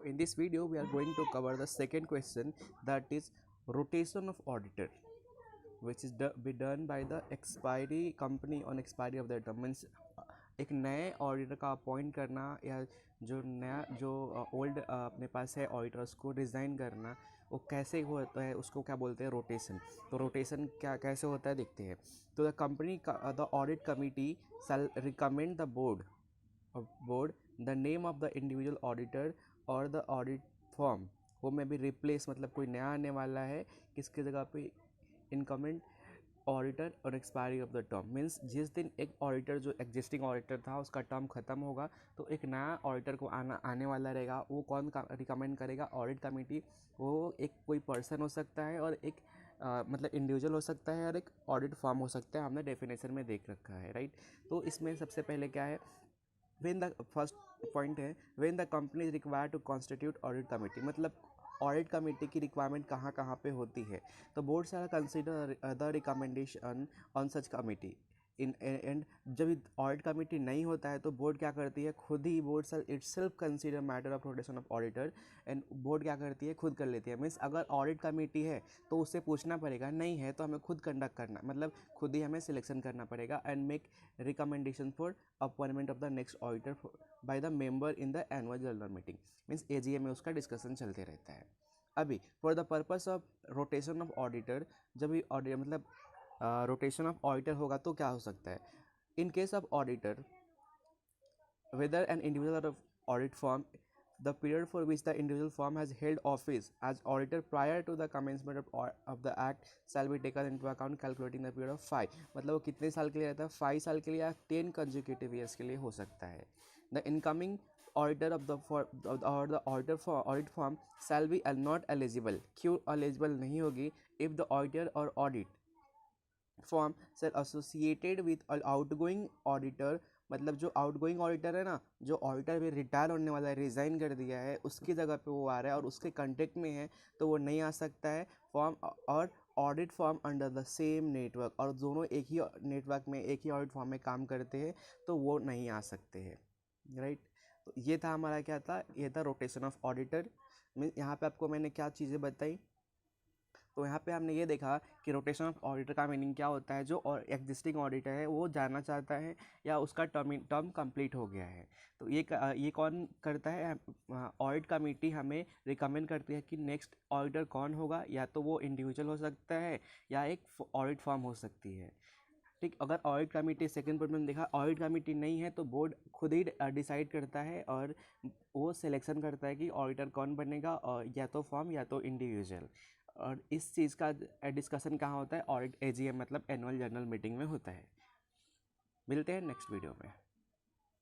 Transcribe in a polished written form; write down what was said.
In this video, we are going to cover the second question, that is rotation of auditor, which is be done by the expiry company on expiry of their term. Means एक नए auditor का appoint करना या जो old अपने पास है auditor उसको resign करना, वो कैसे होता है उसको क्या बोलते हैं, रोटेशन। तो रोटेशन क्या कैसे होता है देखते हैं। तो the company the audit committee shall recommend the board the name of the individual auditor और द ऑडिट फॉर्म वो में भी रिप्लेस, मतलब कोई नया आने वाला है किसकी जगह पे, इनकमेंट ऑडिटर और expiry of the term. Means जिस दिन एक ऑडिटर जो एग्जिस्टिंग ऑडिटर था उसका टर्म ख़त्म होगा तो एक नया ऑडिटर को आने वाला रहेगा। वो कौन रिकमेंड करेगा, ऑडिट कमेटी। वो एक कोई पर्सन हो सकता है और एक मतलब इंडिविजुअल हो सकता है और एक ऑडिट फॉर्म हो सकता है। हमने डेफिनेशन में देख रखा है, राइट। तो इसमें सबसे पहले क्या है, वेन द फर्स्ट पॉइंट है when the company is require to constitute audit committee. मतलब ऑडिट कमेटी की रिक्वायरमेंट कहाँ कहाँ पे होती है। तो board shall consider the recommendation on such committee in and जब ऑडिट कमेटी नहीं होता है तो बोर्ड क्या करती है, खुद ही board shall itself consider matter of rotation of auditor. And board क्या करती है, खुद कर लेती है। मीन्स अगर ऑडिट कमेटी है तो उससे पूछना पड़ेगा, नहीं है तो हमें खुद कंडक्ट करना, मतलब खुद ही हमें सिलेक्शन करना पड़ेगा। And make recommendation for appointment of the next auditor by the member in the annual general meeting. Means AGM में उसका डिस्कशन चलते रहता है। अभी for the purpose of rotation of auditor, जब भी ऑडिटर मतलब रोटेशन ऑफ ऑडिटर होगा तो क्या हो सकता है, in case of auditor whether an individual or audit firm, the period for which the individual firm has held office as auditor prior to the commencement of the act shall be taken into account calculating the period of 5। मतलब वो कितने साल के लिए रहता है, 5 साल के लिए या 10 कंजिक्यूटिव ईयर्स के लिए हो सकता है। The incoming auditor of the auditor for audit form shall be not eligible. क्यों एलिजिबल नहीं होगी, इफ़ द ऑडिटर और audit form sir associated with outgoing auditor. मतलब जो आउटगोइंग ऑडिटर है ना, जो ऑडिटर भी रिटायर होने वाला है, रिज़ाइन कर दिया है, उसकी जगह पे वो आ रहा है और उसके कंटेक्ट में है तो वो नहीं आ सकता है। फॉर्म और audit form under the same network, और दोनों एक ही नेटवर्क में एक ही ऑडिट फॉर्म में काम करते हैं तो वो नहीं आ सकते हैं, राइट। तो ये था हमारा क्या था, ये था रोटेशन ऑफ ऑडिटर। मीन यहाँ पे आपको मैंने क्या चीज़ें बताई, तो यहाँ पे हमने ये देखा कि रोटेशन ऑफ ऑडिटर का मीनिंग क्या होता है। जो एग्जिस्टिंग ऑडिटर है वो जानना चाहता है या उसका टर्म कंप्लीट हो गया है तो ये कौन करता है, ऑडिट कमेटी हमें रिकमेंड करती है कि नेक्स्ट ऑडिटर कौन होगा। या तो वो इंडिविजुअल हो सकता है या एक ऑडिट फर्म हो सकती है, ठीक। अगर ऑडिट कमेटी, सेकंड पॉइंट में देखा, ऑडिट कमेटी नहीं है तो बोर्ड खुद ही डिसाइड करता है और वो सिलेक्शन करता है कि ऑडिटर कौन बनेगा, और या तो फॉर्म या तो इंडिविजुअल। और इस चीज़ का डिस्कशन कहाँ होता है, ऑडिट एजीएम मतलब एनुअल जनरल मीटिंग में होता है। मिलते हैं नेक्स्ट वीडियो में।